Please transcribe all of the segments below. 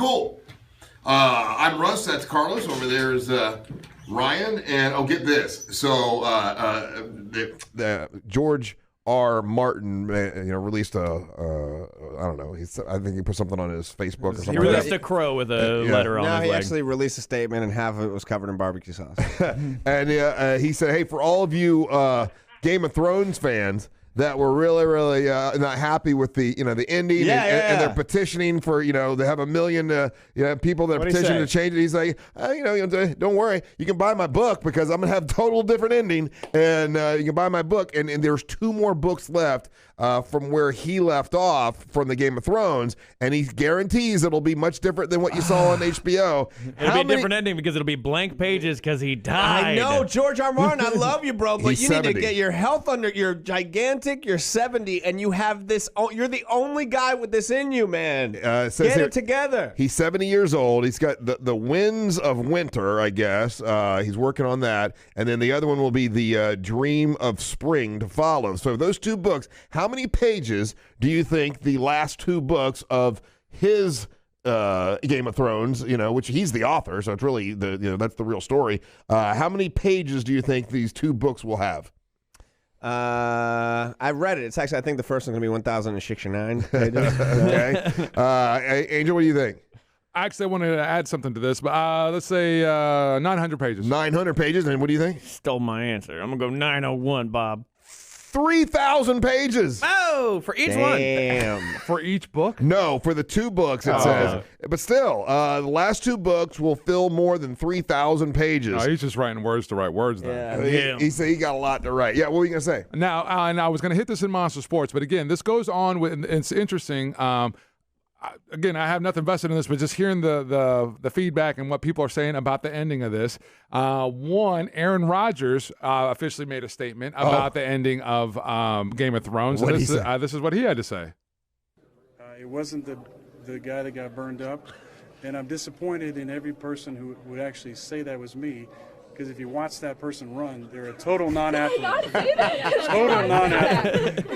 Cool. I'm Russ. That's Carlos. Over there is Ryan. And get this. So George R. Martin, released I don't know. I think he put something on his Facebook or something. He released a crow with a letter on his leg. No, he actually released a statement, and half of it was covered in barbecue sauce. And he said, "Hey, for all of you Game of Thrones fans that were really, really not happy with the ending, and they're petitioning for they have 1 million people that are petitioning to change it." He's like, don't worry, you can buy my book because I'm gonna have total different ending, and you can buy my book. And there's 2 more books left from where he left off from the Game of Thrones, and he guarantees it'll be much different than what you saw on HBO. It'll be a different ending because it'll be blank pages because he died. I know, George R. Martin, I love you, bro, but He's you 70. need to get your health under. You're gigantic. You're 70, and you have this. You're the only guy with this in you, man. Get it together. He's 70 years old. He's got the Winds of Winter, I guess. He's working on that, and then the other one will be the Dream of Spring to follow. So those 2 books, how many pages do you think the last 2 books of his Game of Thrones, which he's the author, so it's really that's the real story. How many pages do you think these 2 books will have? I read it. It's actually, I think the first one's going to be 1,069 pages. Okay. Angel, what do you think? Actually, I wanted to add something to this, but let's say 900 pages. 900 pages, and what do you think? Stole my answer. I'm going to go 901, Bob. 3,000 pages. Oh, for each one. For each book? No, for the 2 books, it says. But still, the last 2 books will fill more than 3,000 pages. No, he's just writing words to write words, though. Yeah. He said he got a lot to write. Yeah, what were you going to say? Now, and I was going to hit this in Monster Sports, but again, this goes on with, it's interesting. Again, I have nothing vested in this, but just hearing the feedback and what people are saying about the ending of this. One, Aaron Rodgers officially made a statement about the ending of Game of Thrones. What'd And he say? this is what he had to say. It wasn't the guy that got burned up, and I'm disappointed in every person who would actually say that was me. Because if you watch that person run, they're a total non-athlete. Total non-athlete.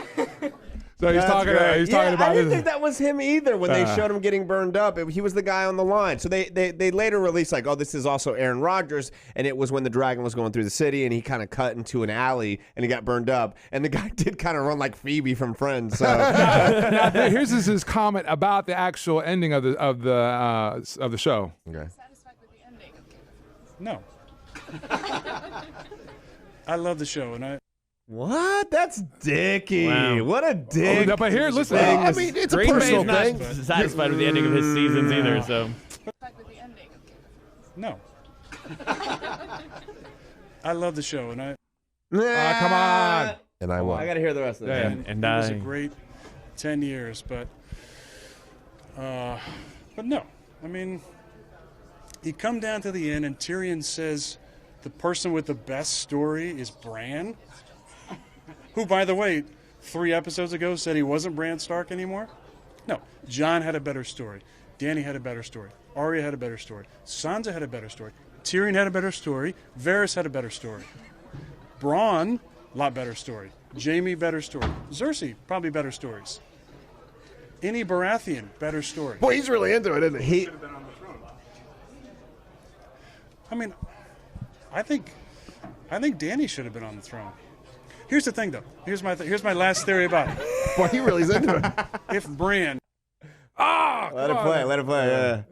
So he's talking about I didn't think that was him either when they showed him getting burned up. He was the guy on the line. So they later released this is also Aaron Rodgers, and it was when the dragon was going through the city, and he kind of cut into an alley, and he got burned up. And the guy did kind of run like Phoebe from Friends. So. now, here's his comment about the actual ending of the show. Okay. Satisfied with the ending? No. I love the show, and What? That's dicky. Wow. What a dick. But here, listen. I mean, it's Green a Bay's personal not thing. satisfied with the ending of his seasons either, so. Satisfied with the ending? no. I love the show, and Come on. And I won. I got to hear the rest of that. it was a great 10 years, but no. I mean, you come down to the end, and Tyrion says the person with the best story is Bran, who, by the way, 3 episodes ago said he wasn't Bran Stark anymore. No, Jon had a better story. Dany had a better story. Arya had a better story. Sansa had a better story. Tyrion had a better story. Varys had a better story. Bronn, a lot better story. Jaime, better story. Cersei, probably better stories. Any Baratheon, better story. Boy, he's really into it, isn't he? I mean, I think Dany should have been on the throne. Here's the thing, though. Here's my last theory about it. Boy, he really is into it. If Bran, Let it play. Yeah.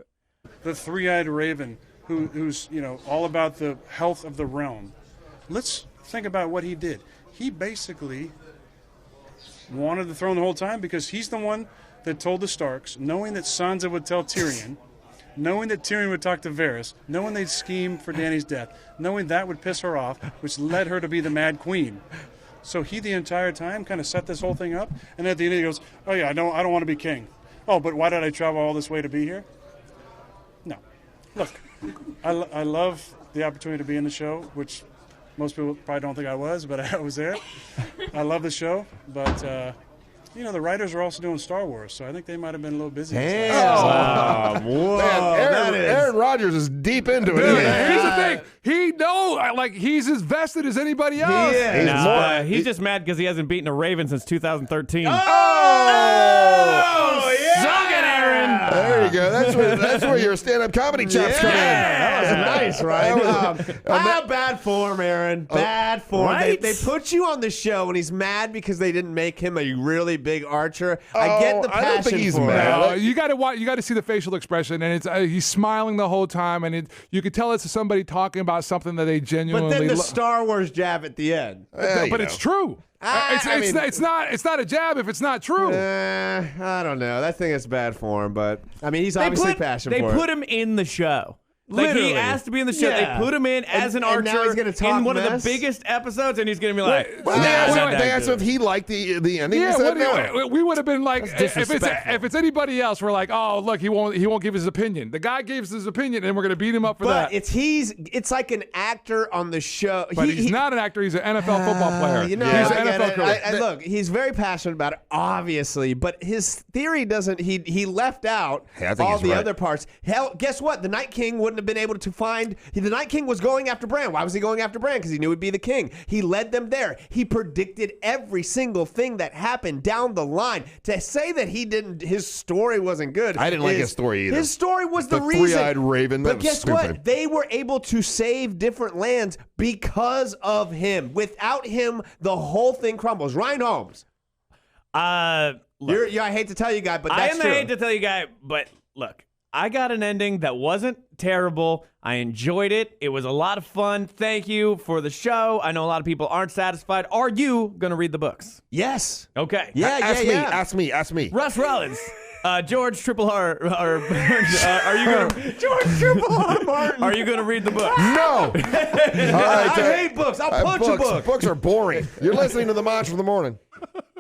the three-eyed raven, who's all about the health of the realm, let's think about what he did. He basically wanted the throne the whole time because he's the one that told the Starks, knowing that Sansa would tell Tyrion, knowing that Tyrion would talk to Varys, knowing they'd scheme for Dany's death, knowing that would piss her off, which led her to be the Mad Queen. So he, the entire time, kind of set this whole thing up, and at the end he goes, "Oh yeah, I don't want to be king. Oh, but why did I travel all this way to be here?" No. Look, I love the opportunity to be in the show, which most people probably don't think I was, but I was there. I love the show, but the writers are also doing Star Wars, so I think they might have been a little busy. Damn. Whoa. Man, Aaron Rodgers is deep into it. Dude, Isn't he? here's the thing. He's as vested as anybody else. He's just mad because he hasn't beaten a Raven since 2013. Oh, yeah. Suck it, Aaron. There you go. That's where your stand-up comedy chops come in. That was nice, right? Bad form, Aaron. Bad form. Right? They put you on the show and he's mad because they didn't make him a really big archer. I get the passion. I don't think he's for mad. it. You got to watch. You got to see the facial expression, and it's he's smiling the whole time, and you could tell it's somebody talking about something that they genuinely. But then the Star Wars jab at the end. but it's true. It's not a jab if it's not true. I don't know. I think it's bad form, but I mean, he's obviously passionate for it. They put him in the show. Like, Literally. he asked to be in the show. Yeah. They put him in as an And now archer he's gonna talk in one of mess? the biggest episodes, and he's going to be like, Well, they asked him if he liked the ending. Yeah, He said no. we would have been like, That's disrespectful. if it's anybody else, we're like, oh look, he won't give his opinion. The guy gives his opinion, and we're gonna beat him up for But that. it's like an actor on the show. But he's not an actor. He's an NFL football player. You know, he's I an get NFL it. coach. Look, he's very passionate about it, obviously, but his theory doesn't. He left out Hey, I think all he's the right. other parts. Hell, guess what? The Night King wouldn't have been able to find. The Night King was going after Bran. Why was he going after Bran? Because he knew he'd be the king. He led them there. He predicted every single thing that happened down the line. To say that his story wasn't good. I didn't like his story either. His story was the reason. Three-eyed raven. That But was guess stupid. what? They were able to save different lands because of him. Without him, the whole thing crumbles. Ryan Holmes. look, I hate to tell you, guy, but I that's am true. the hate to tell you guy, but look, I got an ending that wasn't terrible. I enjoyed it. It was a lot of fun. Thank you for the show. I know a lot of people aren't satisfied. Are you going to read the books? Yes. Okay. Yeah, Ask me. Russ Rollins, George Triple R. Are you going to George Triple R. Martin. Are you going to read the book? No. All right, I hate books. I'll punch a book. Books are boring. You're listening to the Mantra of the Morning.